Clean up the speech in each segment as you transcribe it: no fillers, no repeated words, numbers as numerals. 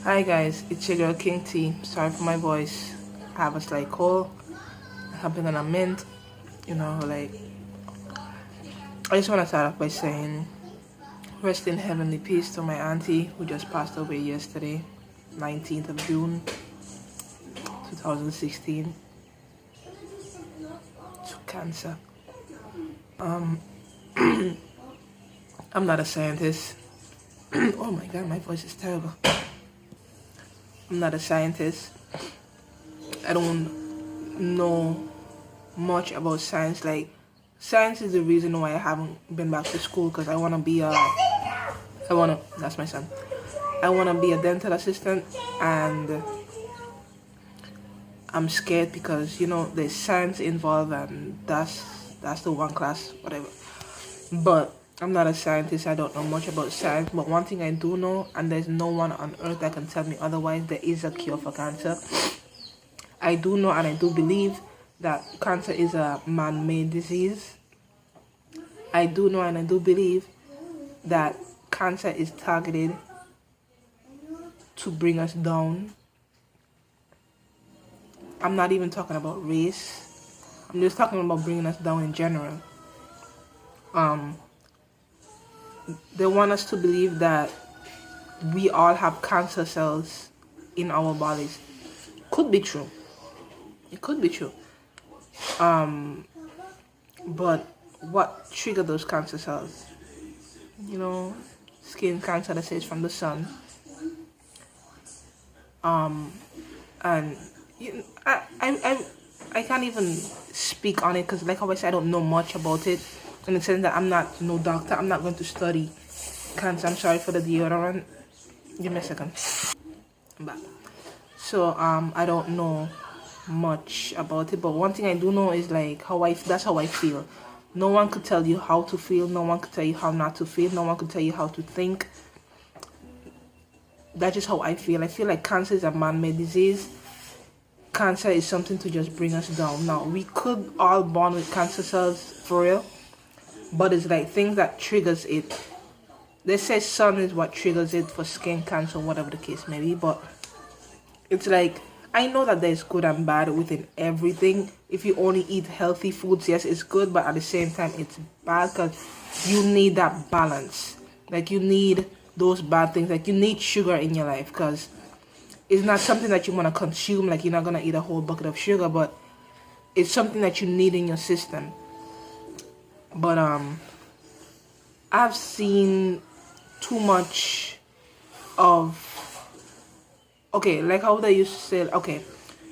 Hi guys, it's your girl King T. Sorry for my voice. I have a slight cold. Something on a mint. I just want to start off by saying rest in heavenly peace to my auntie who just passed away yesterday, 19th of June, 2016, to cancer. I'm not a scientist. Oh my god, my voice is terrible. I'm not a scientist. I don't know much about science. Like, science is the reason why I haven't been back to school, because that's my son. I want to be a dental assistant, and I'm scared because, there's science involved, and that's the one class, whatever. But I'm not a scientist. I don't know much about science, but one thing I do know, and there's no one on earth that can tell me otherwise, there is a cure for cancer. I do know and I do believe that cancer is a man-made disease. I do know and I do believe that cancer is targeted to bring us down. I'm not even talking about race. I'm just talking about bringing us down in general. They want us to believe that we all have cancer cells in our bodies. Could be true. It could be true. But what triggered those cancer cells? Skin cancer, that says from the sun. And I can't even speak on it because, like I said, I don't know much about it. In the sense that I'm not no doctor. I'm not going to study cancer. I'm sorry for the deodorant. Give me a second. I'm back. So I don't know much about it, but one thing I do know is like that's how I feel. No one could tell you how to feel. No one could tell you how not to feel. No one could tell you how to think. That's just how I feel. I feel like cancer is a man-made disease. Cancer is something to just bring us down. Now, we could all born with cancer cells for real, but it's like things that triggers it. They say sun is what triggers it for skin cancer, whatever the case may be, but it's like, I know that there's good and bad within everything. If you only eat healthy foods, yes, it's good, but at the same time, it's bad because you need that balance. Like, you need those bad things. Like, you need sugar in your life because it's not something that you want to consume. Like, you're not going to eat a whole bucket of sugar, but it's something that you need in your system. But I've seen too much of, okay, like how they used to say, okay,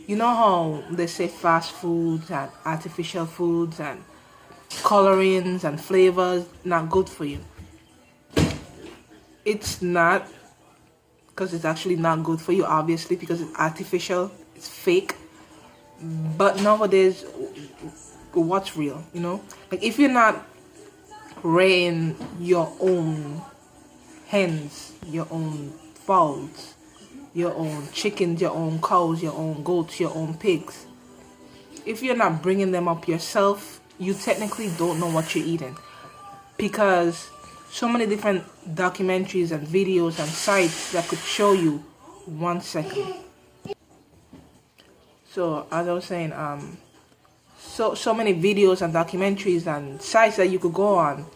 you know how they say fast foods and artificial foods and colorings and flavors not good for you. It's not, because it's actually not good for you, obviously, because it's artificial, it's fake. But nowadays, what's real, Like, if you're not rearing your own hens, your own fowls, your own chickens, your own cows, your own goats, your own pigs, if you're not bringing them up yourself, you technically don't know what you're eating. Because so many different documentaries and videos and sites that could show you 1 second. So as I was saying, so many videos and documentaries and sites that you could go on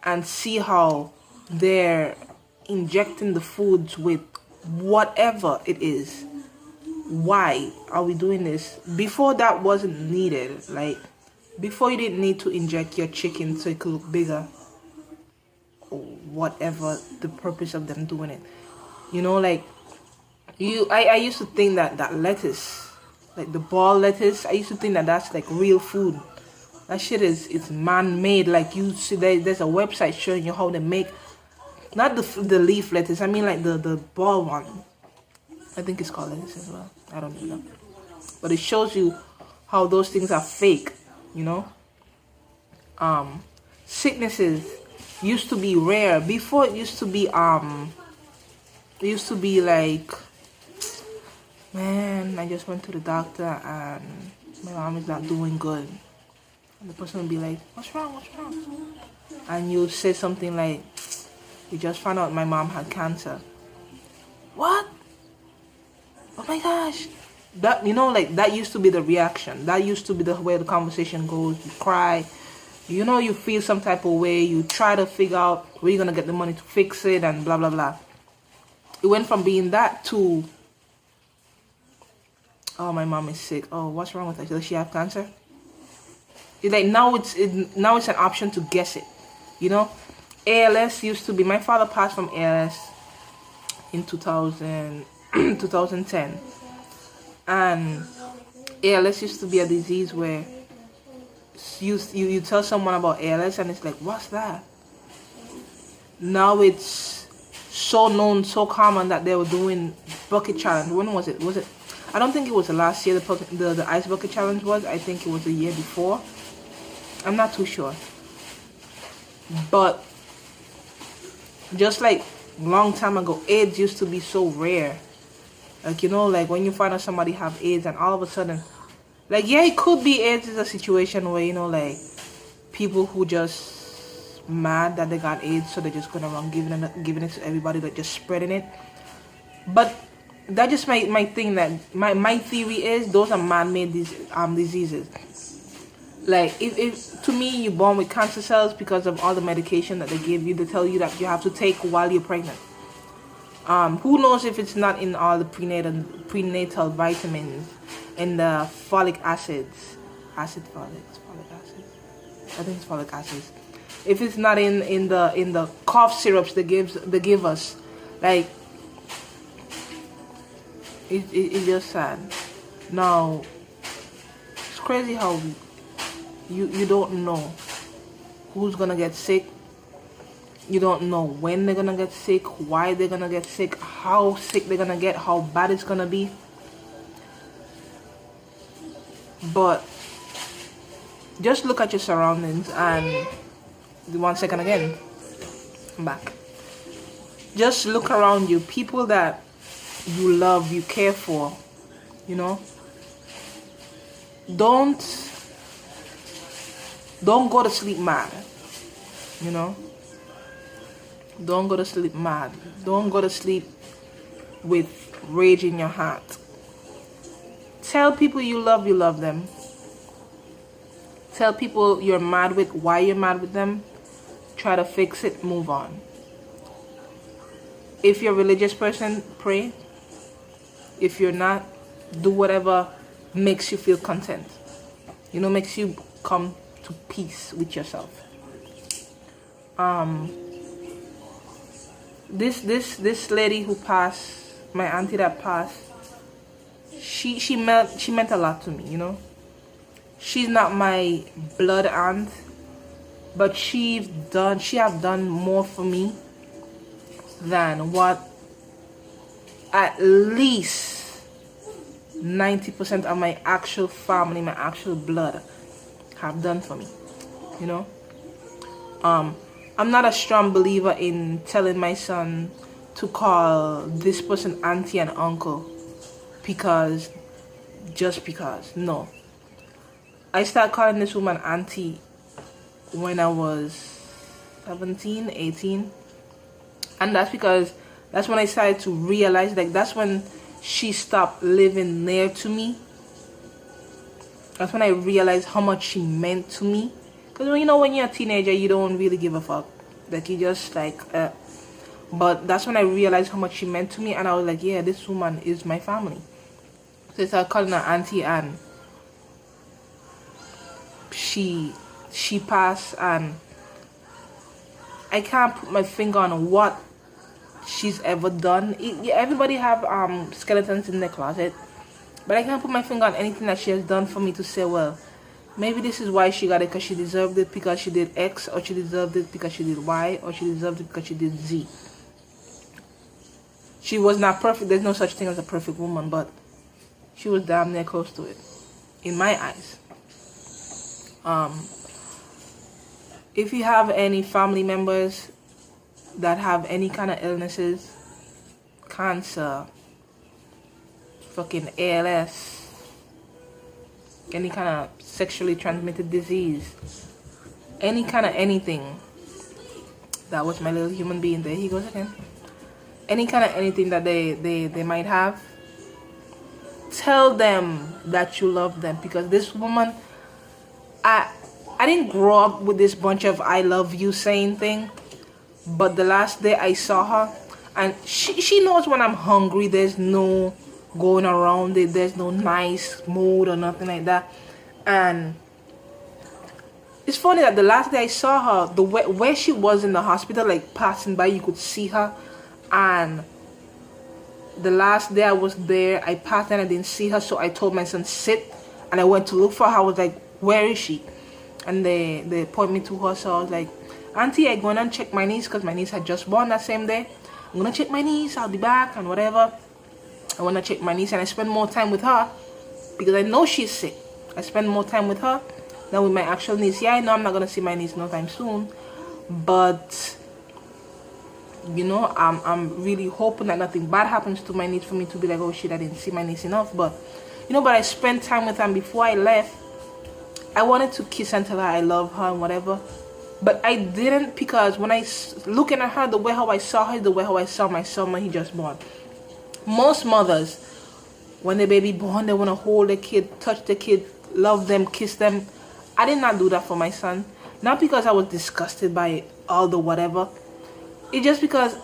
and see how they're injecting the foods with whatever it is. Why are we doing this? Before, that wasn't needed. Like, before, you didn't need to inject your chicken so it could look bigger, or whatever the purpose of them doing it. Like, I used to think that lettuce, like the ball lettuce, I used to think that that's like real food. That shit it's man-made. Like, you see, there's a website showing you how they make, not the leaf lettuce, I mean like the ball one. I think it's called lettuce as well. I don't even know. But it shows you how those things are fake, Sicknesses used to be rare. Before, it used to be like, man, I just went to the doctor and my mom is not doing good. And the person would be like, what's wrong? And you'll say something like, we just found out my mom had cancer. What? my gosh. That, you know, like, that used to be the reaction. That used to be the way the conversation goes. You cry, you know, you feel some type of way. You try to figure out where you're gonna get the money to fix it and blah blah blah. It went from being that to, oh, my mom is sick. Oh, what's wrong with her? Does she have cancer? It's like now now it's an option to guess it. You know, ALS used to be. My father passed from ALS in 2010, and ALS used to be a disease where you tell someone about ALS and it's like, what's that? Now it's so known, so common that they were doing bucket challenge. When was it? Was it? I don't think it was the last year the ice bucket challenge was. I think it was the year before. I'm not too sure. But just like long time ago, AIDS used to be so rare. Like, you know, like when you find out somebody have AIDS and all of a sudden, like, yeah, it could be AIDS is a situation where, you know, like people who just mad that they got AIDS, so they're just going around giving it to everybody, like just spreading it. But that just my thing, that my theory is those are man-made diseases. Like, if to me, you're born with cancer cells because of all the medication that they give you. They tell you that you have to take while you're pregnant. Who knows if it's not in all the prenatal vitamins and the folic acids. Folic acid. I think it's folic acids. If it's not in the cough syrups they give us, like, it's just sad. Now, it's crazy how you don't know who's gonna get sick. You don't know when they're gonna get sick, why they're gonna get sick, how sick they're gonna get, how bad it's gonna be. But just look at your surroundings and 1 second again. I'm back. Just look around you. People that you love, you care for, you know. Don't go to sleep mad, you know. Don't go to sleep mad. Don't go to sleep with rage in your heart. Tell people you love them. Tell people you're mad with why you're mad with them. Try to fix it, move on. If you're a religious person, pray. If you're not, do whatever makes you feel content. You know, makes you come to peace with yourself. This lady who passed, my auntie that passed, she meant a lot to me, you know. She's not my blood aunt, but she have done more for me than what at least 90% of my actual family, my actual blood have done for me, you know. I'm not a strong believer in telling my son to call this person auntie and uncle just because. No. I started calling this woman auntie when I was 17, 18. And that's because that's when I started to realize, like, that's when she stopped living near to me. That's when I realized how much she meant to me. Because, you know, when you're a teenager, you don't really give a fuck. Like, you just, like, But that's when I realized how much she meant to me. And I was like, yeah, this woman is my family. So I started calling her auntie, and she passed, and I can't put my finger on what she's ever done. Everybody have skeletons in their closet, but I can't put my finger on anything that she has done for me to say, well, maybe this is why she got it, because she deserved it because she did X, or she deserved it because she did Y, or she deserved it because she did Z. She was not perfect. There's no such thing as a perfect woman, but she was damn near close to it, in my eyes. If you have any family members that have any kind of illnesses, cancer, fucking ALS, any kind of sexually transmitted disease, any kind of anything. That was my little human being. There he goes again. Any kind of anything that they might have, tell them that you love them, because this woman, I didn't grow up with this bunch of I love you saying thing, but the last day I saw her, and she knows when I'm hungry. There's no going around it. There's no nice mood or nothing like that. And it's funny that the last day I saw her, the where she was in the hospital, like passing by, you could see her. And the last day I was there, I passed and I didn't see her, so I told my son sit, and I went to look for her. I was like, where is she? And they point me to her. So I was like, Auntie, I go and check my niece, because my niece had just born that same day. I'm gonna check my niece, I'll be back and whatever. I wanna check my niece, and I spend more time with her because I know she's sick. I spend more time with her than with my actual niece. Yeah, I know I'm not gonna see my niece no time soon, but you know, I'm really hoping that nothing bad happens to my niece for me to be like, oh shit, I didn't see my niece enough. But you know, but I spent time with her, and before I left, I wanted to kiss and tell her I love her and whatever. But I didn't, because when I looking at her, the way how I saw her, the way how I saw my son when he just born. Most mothers, when the baby born, they want to hold the kid, touch the kid, love them, kiss them. I did not do that for my son. Not because I was disgusted by all the whatever. It's just because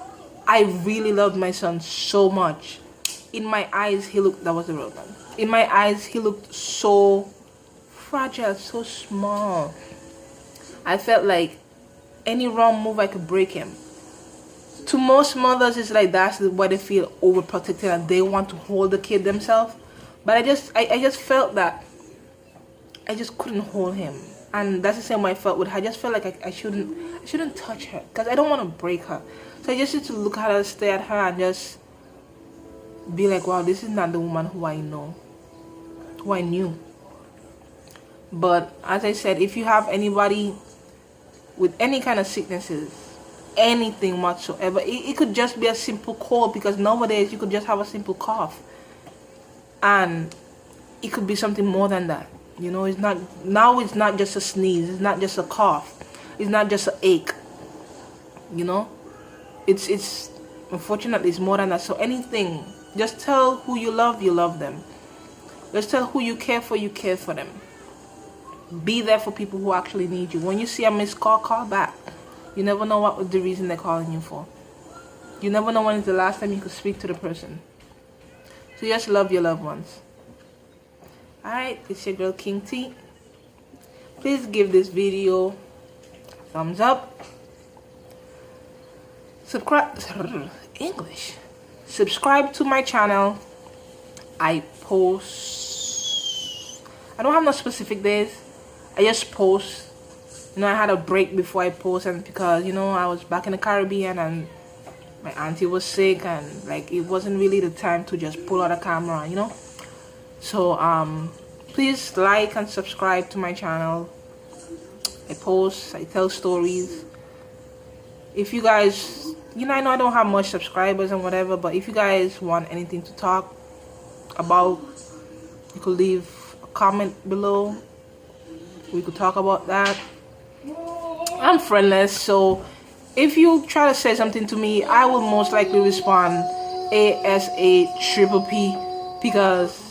I really loved my son so much. In my eyes, he looked, that was the real one. In my eyes, he looked so fragile, so small. I felt like any wrong move, I could break him. To most mothers, it's like that's why they feel overprotected and they want to hold the kid themselves. But I just felt that I just couldn't hold him, and that's the same way I felt with her. I just felt like I shouldn't touch her because I don't want to break her. So I just need to look at her, stare at her, and just be like, wow, this is not the woman who I know, who I knew. But as I said, if you have anybody with any kind of sicknesses, anything whatsoever, it could just be a simple cold, because nowadays you could just have a simple cough, and it could be something more than that. You know, it's not just a sneeze, it's not just a cough, it's not just an ache. You know, it's unfortunately it's more than that. So anything, just tell who you love them. Just tell who you care for them. Be there for people who actually need you. When you see a missed call, call back. You never know what was the reason they're calling you for. You never know when is the last time you could speak to the person. So just love your loved ones. Alright, it's your girl King T. Please give this video a thumbs up. Subscribe to my channel. I post. I don't have no specific days. I just post. You know, I had a break before I post, and because, you know, I was back in the Caribbean and my auntie was sick, and like it wasn't really the time to just pull out a camera, you know. So please like and subscribe to my channel. I post, I tell stories. If you guys, you know, I know I don't have much subscribers and whatever, but if you guys want anything to talk about, you could leave a comment below. We could talk about that. I'm friendless, so if you try to say something to me, I will most likely respond ASAPP, because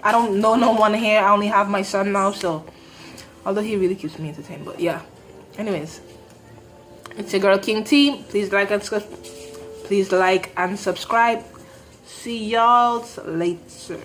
I don't know no one here. I only have my son now, so although he really keeps me entertained, but yeah. Anyways, it's your girl King T. Please like and subscribe. See y'all later.